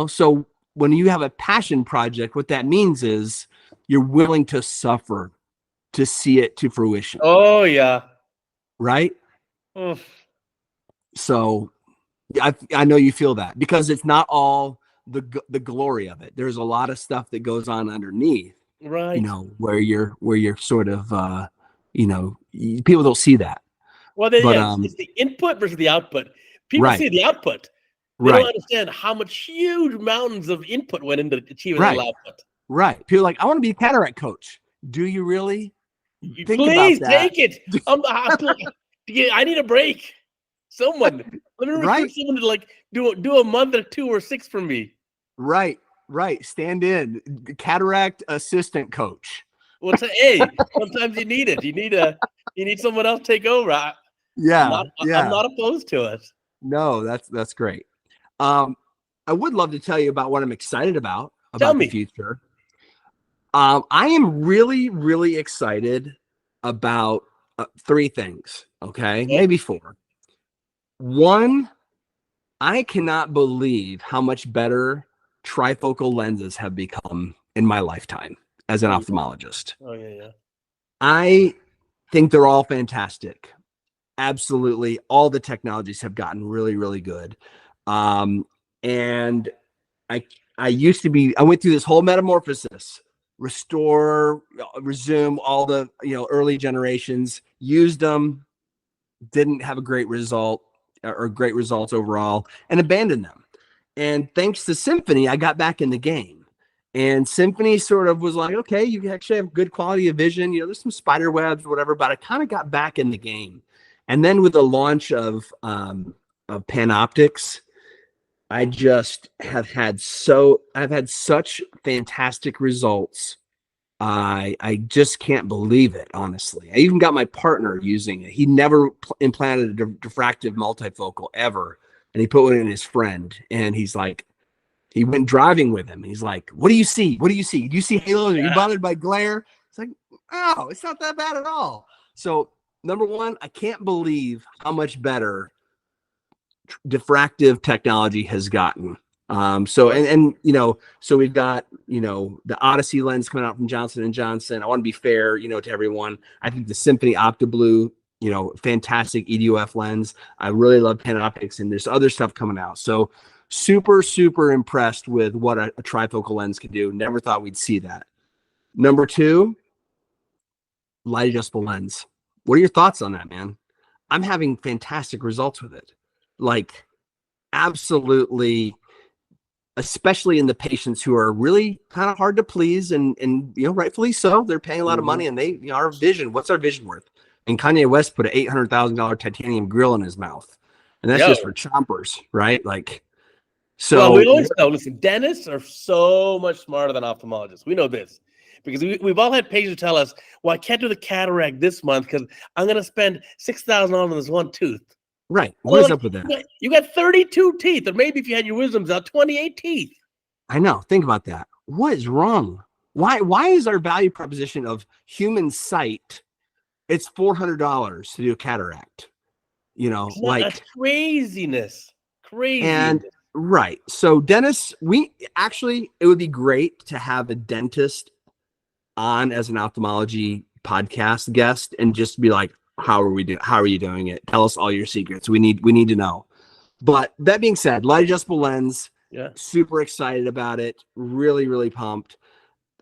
So when you have a passion project, what that means is you're willing to suffer to see it to fruition. Oh, yeah. Right? Oof. So I know you feel that because it's not all the glory of it. There's a lot of stuff that goes on underneath, right? Where you're sort of, people don't see that. Well, it's the input versus the output. People see the output. They don't understand how much huge mountains of input went into achieving that output. Right. People are like, I want to be a cataract coach. Do you really? Please take it. I'm the hospital. I need a break. Someone, let me recruit someone to do a month or 2 or 6 for me. Right. Stand in. Cataract assistant coach. Well, hey, sometimes you need it. You need someone else to take over. I'm Yeah. not opposed to it. No, that's great. I would love to tell you about what I'm excited about Tell the me. future. I am really, really excited about three things. Okay, Okay. maybe four. One, I cannot believe how much better trifocal lenses have become in my lifetime as an Oh, yeah. ophthalmologist. Oh, yeah. I think they're all fantastic. Absolutely. All the technologies have gotten really, really good. And I I went through this whole metamorphosis, restore, resume all the, early generations, used them, didn't have a great result or great results overall, and abandoned them. And thanks to Symphony, I got back in the game. And Symphony sort of was like, okay, you actually have good quality of vision. There's some spider webs, whatever, but I kind of got back in the game. And then with the launch of Panoptics, I've had such fantastic results. I just can't believe it, honestly. I even got my partner using it. He never implanted a diffractive multifocal ever, and he put one in his friend, and he's like, he went driving with him. He's like, "What do you see? What do you see? Do you see halos? Are you bothered by glare?" It's like, "Oh, it's not that bad at all." So, number one, I can't believe how much better diffractive technology has gotten. So so we've got the Odyssey lens coming out from Johnson & Johnson. I want to be fair, to everyone. I think the Symphony OptiBlue, fantastic EDOF lens. I really love Panoptics, and there's other stuff coming out. So super impressed with what a trifocal lens can do. Never thought we'd see that. Number two, light adjustable lens. What are your thoughts on that, man? I'm having fantastic results with it. Like, absolutely, especially in the patients who are really kind of hard to please, and rightfully so. They're paying a lot of money, and they, our vision. What's our vision worth? And Kanye West put an $800,000 titanium grill in his mouth, and that's just for chompers, right? Like, so. Well, we always know. Listen, dentists are so much smarter than ophthalmologists. We know this because we've all had patients tell us, "Well, I can't do the cataract this month because I'm going to spend $6,000 on this one tooth." Right. What is up with that? You got 32 teeth, or maybe if you had your wisdoms out, 28 teeth. I know. Think about that. What is wrong? Why is our value proposition of human sight, it's $400 to do a cataract? That's craziness. Crazy. And right. So dentists, it would be great to have a dentist on as an ophthalmology podcast guest and just be like, how are you doing it? Tell us all your secrets. We need to know. But that being said, light adjustable lens, super excited about it. Really pumped.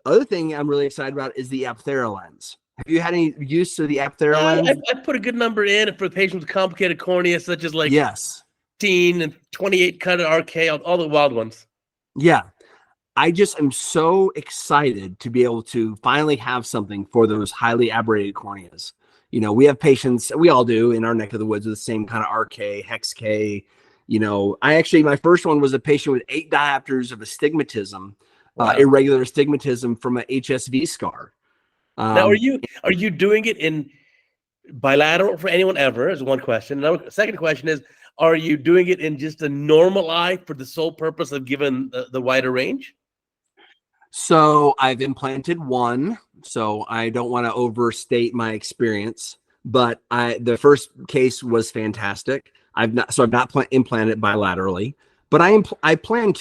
Other thing I'm really excited about is the Apthera lens. Have you had any use of the Apthera lens? I put a good number in for patients with complicated cornea, such as 15 and 28 cut RK, all the wild ones. Yeah. I just am so excited to be able to finally have something for those highly aberrated corneas. We have patients, we all do in our neck of the woods with the same kind of RK, Hex K. My first one was a patient with 8 diopters of astigmatism, irregular astigmatism from an HSV scar. Now, are you doing it in bilateral for anyone ever? Is one question. Second question is, are you doing it in just a normal eye for the sole purpose of giving the wider range? So I've implanted one, so I don't want to overstate my experience, but the first case was fantastic. I've not implanted it bilaterally, but I plan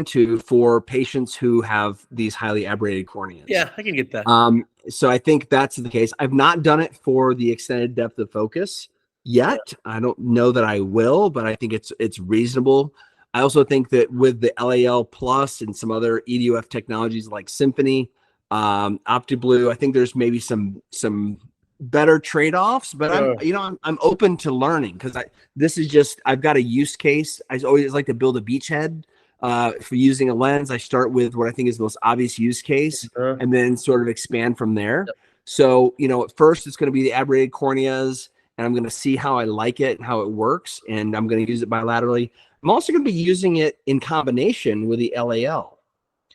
to for patients who have these highly aberrated corneas. Yeah, I can get that. So I think that's the case. I've not done it for the extended depth of focus yet. I don't know that I will, but I think it's reasonable. I also think that with the LAL Plus and some other EDOF technologies like Symphony, OptiBlue, I think there's maybe some better trade-offs, but I'm open to learning because I've got a use case. I always like to build a beachhead for using a lens. I start with what I think is the most obvious use case and then sort of expand from there. Yep. So, at first it's going to be the aberrated corneas, and I'm going to see how I like it and how it works, and I'm going to use it bilaterally. I'm also going to be using it in combination with the LAL.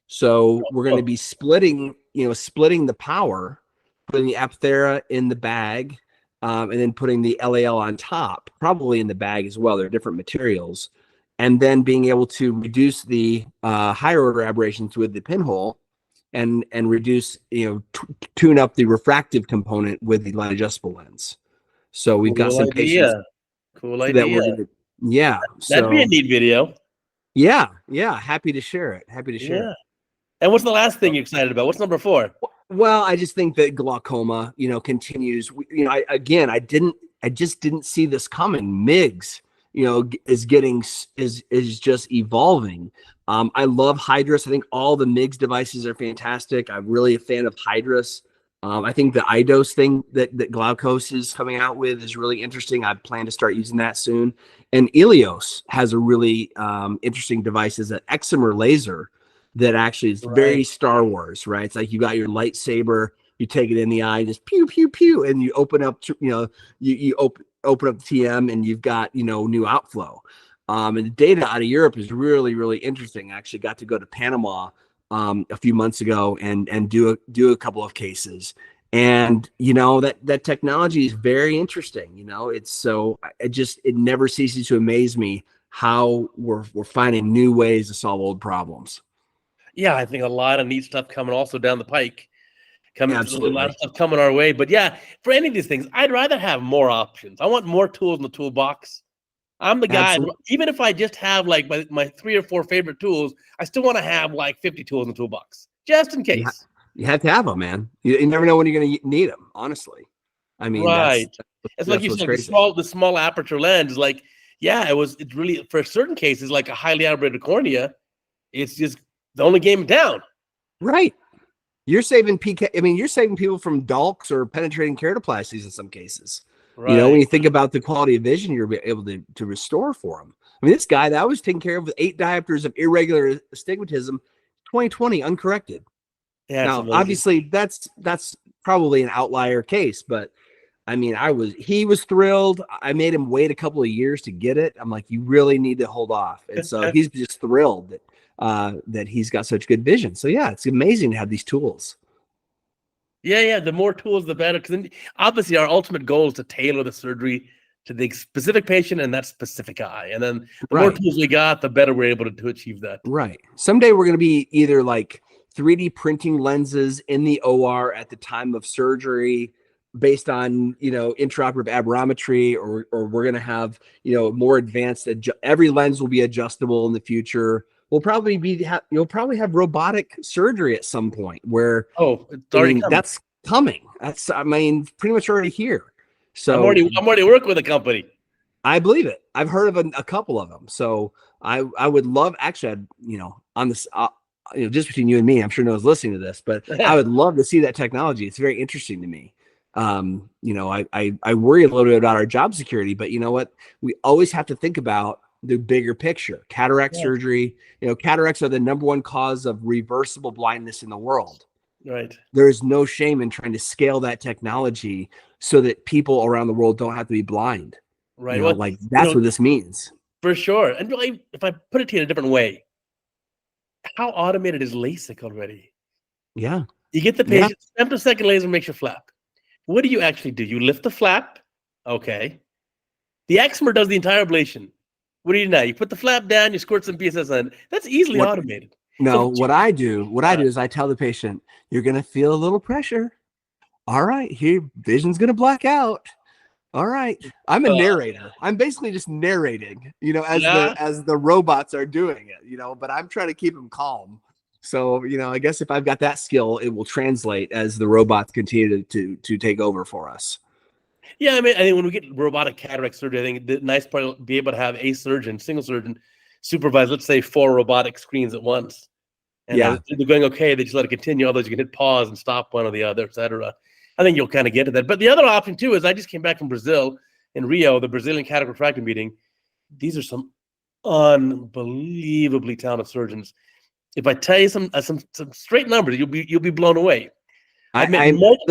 So we're going to be splitting splitting the power, putting the Apthera in the bag, and then putting the LAL on top, probably in the bag as well. They're different materials. And then being able to reduce the higher order aberrations with the pinhole and reduce, tune up the refractive component with the light adjustable lens. So we've got some patients Cool that idea. we're gonna, yeah. That'd be a neat video. Yeah. Happy to share it. Yeah. And what's the last thing you're excited about? What's number 4? Well, I just think that glaucoma, continues. I just didn't see this coming. MIGS, is just evolving. I love Hydrus. I think all the MIGS devices are fantastic. I'm really a fan of Hydrus. I think the iDose thing that Glaukos is coming out with is really interesting. I plan to start using that soon. And Ilios has a really interesting device, is an excimer laser that actually is very Star Wars, right? It's like you got your lightsaber, you take it in the eye, just pew, pew, pew, and you open up, you open up the TM and you've got, new outflow. And the data out of Europe is really, really interesting. I actually got to go to Panama a few months ago and do a couple of cases. And, that technology is very interesting. It never ceases to amaze me how we're finding new ways to solve old problems. Yeah, I think a lot of neat stuff coming also down the pike. Absolutely. A lot of stuff coming our way. But yeah, for any of these things, I'd rather have more options. I want more tools in the toolbox. I'm the guy, even if I just have like my 3 or 4 favorite tools, I still want to have like 50 tools in the toolbox, just in case. You have to have them, man. You never know when you're going to need them, honestly. I mean, it's like you said, the small aperture lens, like, it's really, for certain cases, like a highly aberrated cornea, it's just the only game in town. Right. You're saving you're saving people from DALKs or penetrating keratoplasties in some cases. Right. When you think about the quality of vision you're able to restore for them. I mean, this guy that I was taking care of with 8 diopters of irregular astigmatism, 2020 uncorrected. Yeah, now, obviously, that's probably an outlier case, but I mean, he was thrilled. I made him wait a couple of years to get it. I'm like, you really need to hold off. And so he's just thrilled that he's got such good vision. So yeah, it's amazing to have these tools. Yeah. The more tools, the better. Because obviously our ultimate goal is to tailor the surgery to the specific patient and that specific eye. And then the more tools we got, the better we're able to achieve that. Right. Someday we're going to be either like 3D printing lenses in the OR at the time of surgery based on, intraoperative aberrometry, or we're going to have, more advanced, every lens will be adjustable in the future. We'll probably you'll probably have robotic surgery at some point where, it's already coming. That's coming. That's, pretty much already here. So I'm already working with a company. I believe it. I've heard of a couple of them. So I would love, actually, on this, just between you and me, I'm sure no one's listening to this, but I would love to see that technology. It's very interesting to me. I worry a little bit about our job security, but you know what? We always have to think about the bigger picture. Cataract surgery, cataracts are the #1 cause of reversible blindness in the world. Right. There is no shame in trying to scale that technology so that people around the world don't have to be blind. Right. That's what this means. For sure. And if I put it to you in a different way, how automated is LASIK already? Yeah. You get the patient, femtosecond laser makes your flap. What do you actually do? You lift the flap. Okay. The excimer does the entire ablation. What do you do now? You put the flap down, you squirt some PSS on. That's easily automated. No, what I do is I tell the patient, you're going to feel a little pressure. All right, here, vision's going to black out. All right. I'm a narrator. I'm basically just narrating, as the robots are doing it, but I'm trying to keep them calm. So, I guess if I've got that skill, it will translate as the robots continue to take over for us. Yeah, I think when we get robotic cataract surgery, I think the nice part will be able to have a surgeon, single surgeon, supervise, let's say, 4 robotic screens at once. And they're going okay, they just let it continue. Otherwise, you can hit pause and stop one or the other, et cetera. I think you'll kind of get to that. But the other option, too, is I just came back from Brazil, in Rio, the Brazilian cataract refractive meeting. These are some unbelievably talented surgeons. If I tell you some straight numbers, you'll be blown away.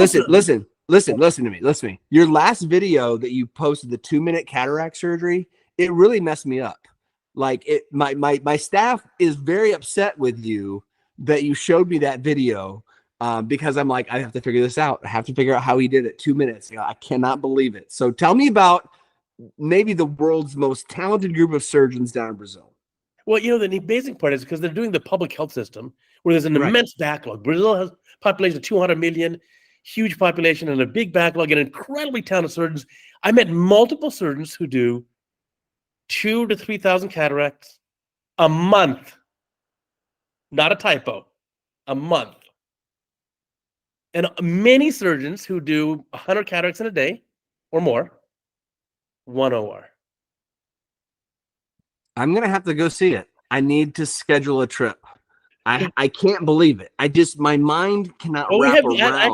Listen to me. Your last video that you posted, the 2-minute cataract surgery, it really messed me up. My staff is very upset with you that you showed me that video because I'm like, I have to figure this out. I have to figure out how he did it. 2 minutes. You know, I cannot believe it. So tell me about maybe the world's most talented group of surgeons down in Brazil. Well, the amazing part is because they're doing the public health system where there's an Right. immense backlog. Brazil has a population of 200 million, huge population, and a big backlog, and incredibly talented surgeons. I met multiple surgeons who do 2,000 to 3,000 cataracts a month. Not a typo, a month. And many surgeons who do 100 cataracts in a day or more, 1 OR. I'm going to have to go see it. I need to schedule a trip. I can't believe it. My mind cannot wrap around. I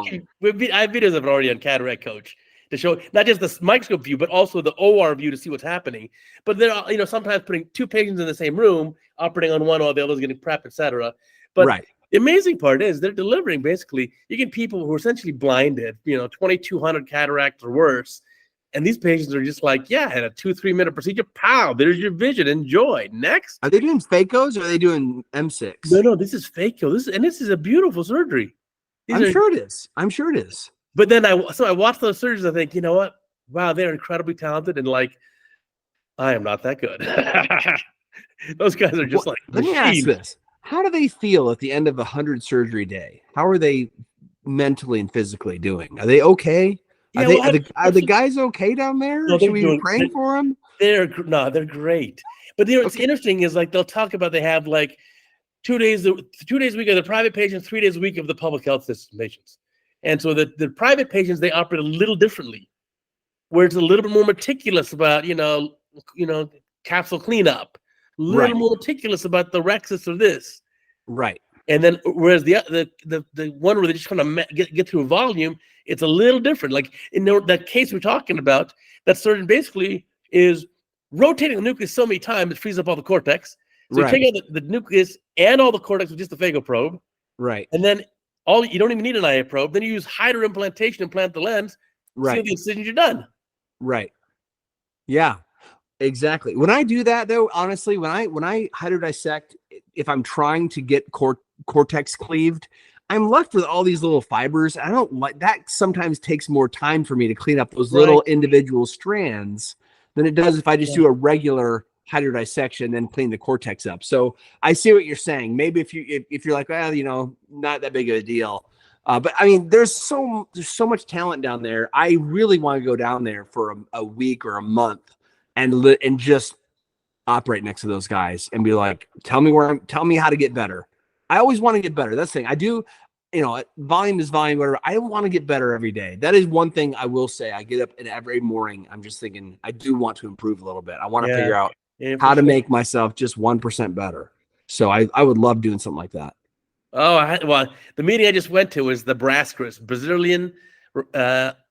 have videos of it already on Cataract Coach to show not just the microscope view, but also the OR view to see what's happening. But they're, sometimes putting 2 patients in the same room, operating on one while the other's getting prep, etc. But right. The amazing part is they're delivering basically, you get people who are essentially blinded, 2,200 cataracts or worse. And these patients are just like, yeah, in a 2-3 minute procedure, pow, there's your vision. Enjoy. Next. Are they doing phaco's or are they doing M6? No, this is phaco. This is a beautiful surgery. I'm sure it is. But then I watch those surgeons. I think, you know what? Wow, they're incredibly talented, and like, I am not that good. Those guys are just Let me ask this: how do they feel at the end of 100 surgery day? How are they mentally and physically doing? Are they okay? Yeah, are the guys okay down there? No, should we be praying for them? They're great. But what's interesting is they'll talk about they have 2 days a week of the private patients, 3 days a week of the public health system patients. And so the private patients, they operate a little differently, where it's a little bit more meticulous about, capsule cleanup, a little more meticulous about the rexus or this. Right. And then whereas the one where they just kind of get through a volume, it's a little different. Like in that case we're talking about, that surgeon basically is rotating the nucleus so many times it frees up all the cortex. So you take out the nucleus and all the cortex with just the phago probe. Right. And then you don't even need an IA probe. Then you use hydroimplantation, implant the lens, seal the incisions, you're done. Right. Yeah, exactly. When I do that though, honestly, when I hydrodissect, if I'm trying to get cortex cleaved, I'm left with all these little fibers. I don't like that. Sometimes takes more time for me to clean up those little individual strands than it does if I just do a regular hydrodissection and clean the cortex up. So I see what you're saying. Maybe if you're like, well, not that big of a deal. But I mean, there's so much talent down there. I really want to go down there for a week or a month and just operate next to those guys and be like, tell me how to get better. I always want to get better. That's the thing. I do, volume is volume, whatever. I want to get better every day. That is one thing I will say. I get up and every morning, I'm just thinking, I do want to improve a little bit. I want to figure out how to make myself just 1% better. So I would love doing something like that. Oh, the meeting I just went to was the BRASCRS, Brazilian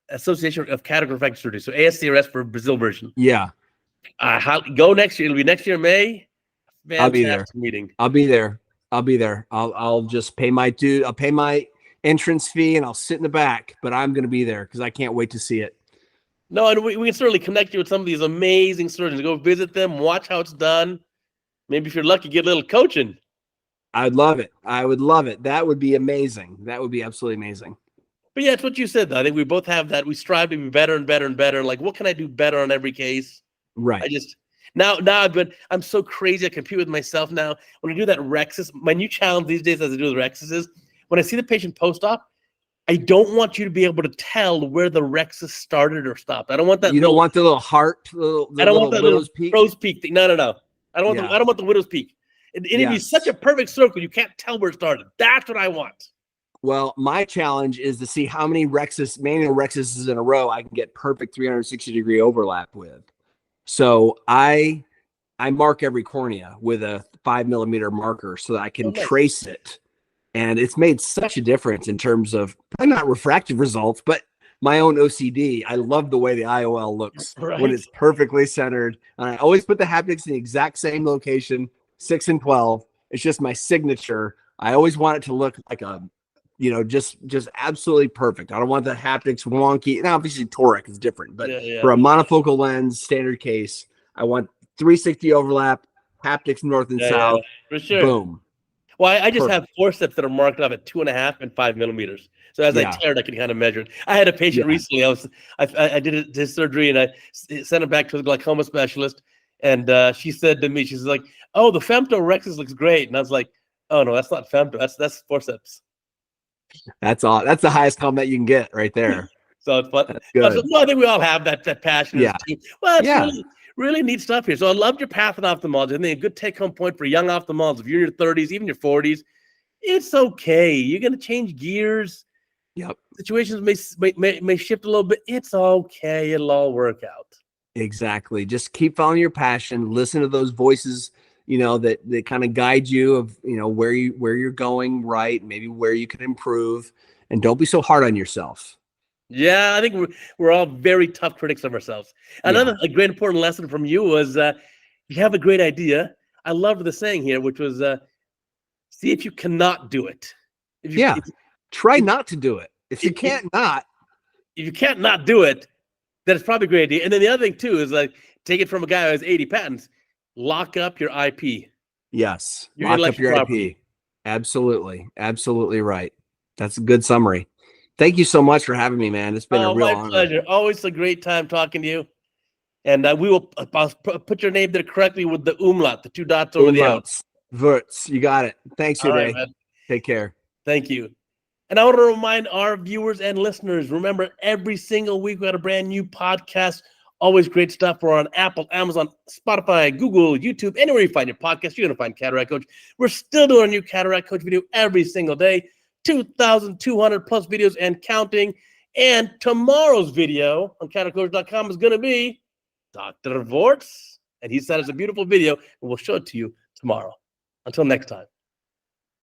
Association of Cataract Refractive Surgery. So ASCRS for Brazil version. Yeah. Go next year. It'll be next year, May. Fantastic I'll be there. Meeting. I'll be there. I'll just pay my due. I'll pay my entrance fee and I'll sit in the back, but I'm going to be there because I can't wait to see it. No, and we can certainly connect you with some of these amazing surgeons. Go visit them, watch how it's done. Maybe if you're lucky, get a little coaching. I'd love it. I would love it. That would be amazing. That would be absolutely amazing. But yeah, it's what you said, though. I think we both have that. We strive to be better and better and better. Like, what can I do better on every case? Right. I'm so crazy. I compete with myself now. When I do that rexus, my new challenge these days as I do the rexus is when I see the patient post-op, I don't want you to be able to tell where the rexus started or stopped. I don't want that. You don't want the little heart. I don't want that little crow's peak thing. No. I don't want the widow's peak. It'd be such a perfect circle. You can't tell where it started. That's what I want. Well, my challenge is to see how many manual rexuses in a row I can get perfect 360-degree overlap with. So I mark every cornea with a 5mm marker so that I can trace it. And it's made such a difference in terms of probably not refractive results, but my own OCD. I love the way the IOL looks when it's perfectly centered. And I always put the haptics in the exact same location, 6 and 12. It's just my signature. I always want it to look like just absolutely perfect. I don't want the haptics wonky. Now, obviously, toric is different, but for a monofocal lens, standard case, I want 360 overlap, haptics north and south. For sure. Boom. Well, I just have Perfect. forceps that are marked off at 2.5 and 5 millimeters. So as I Yeah. tear it, I can kind of measure it. I had a patient Yeah. recently. I did his surgery and I sent him back to the glaucoma specialist. And she said to me, she's like, "Oh, the femtorexis looks great." And I was like, "Oh no, that's not femto. That's forceps." That's all. That's the highest compliment you can get right there. So it's fun. That's good. No, I think we all have that passion. Yeah. Well, it's Yeah. really neat stuff here. So I loved your path in ophthalmology. I think a good take-home point for young ophthalmologists, if you're in your 30s, even your 40s, it's okay. You're going to change gears. Yep. Situations may shift a little bit. It's okay. It'll all work out. Exactly. Just keep following your passion. Listen to those voices, that kind of guide you of, where you're going right, maybe where you can improve, and don't be so hard on yourself. Yeah, I think we're all very tough critics of ourselves. Another a great important lesson from you was you have a great idea. I loved the saying here, which was see if you cannot do it. Try not to do it. If you can't not do it, then it's probably a great idea. And then the other thing too is take it from a guy who has 80 patents. Lock up your IP. Yes. Your Lock up your property. IP. Absolutely. Absolutely right. That's a good summary. Thank you so much for having me, man. It's been a real honor. My pleasure. Always a great time talking to you. And we will I'll put your name there correctly with the umlaut, the 2 dots over the L. Wörtz. You got it. Thanks, Uday. Right, take care. Thank you. And I want to remind our viewers and listeners, remember, every single week we got a brand new podcast. Always great stuff. We're on Apple, Amazon, Spotify, Google, YouTube, anywhere you find your podcast, you're going to find Cataract Coach. We're still doing a new Cataract Coach video every single day. 2,200 plus videos and counting. And tomorrow's video on CataractCoach.com is going to be Dr. Wörtz. And he sent us a beautiful video, and we'll show it to you tomorrow. Until next time.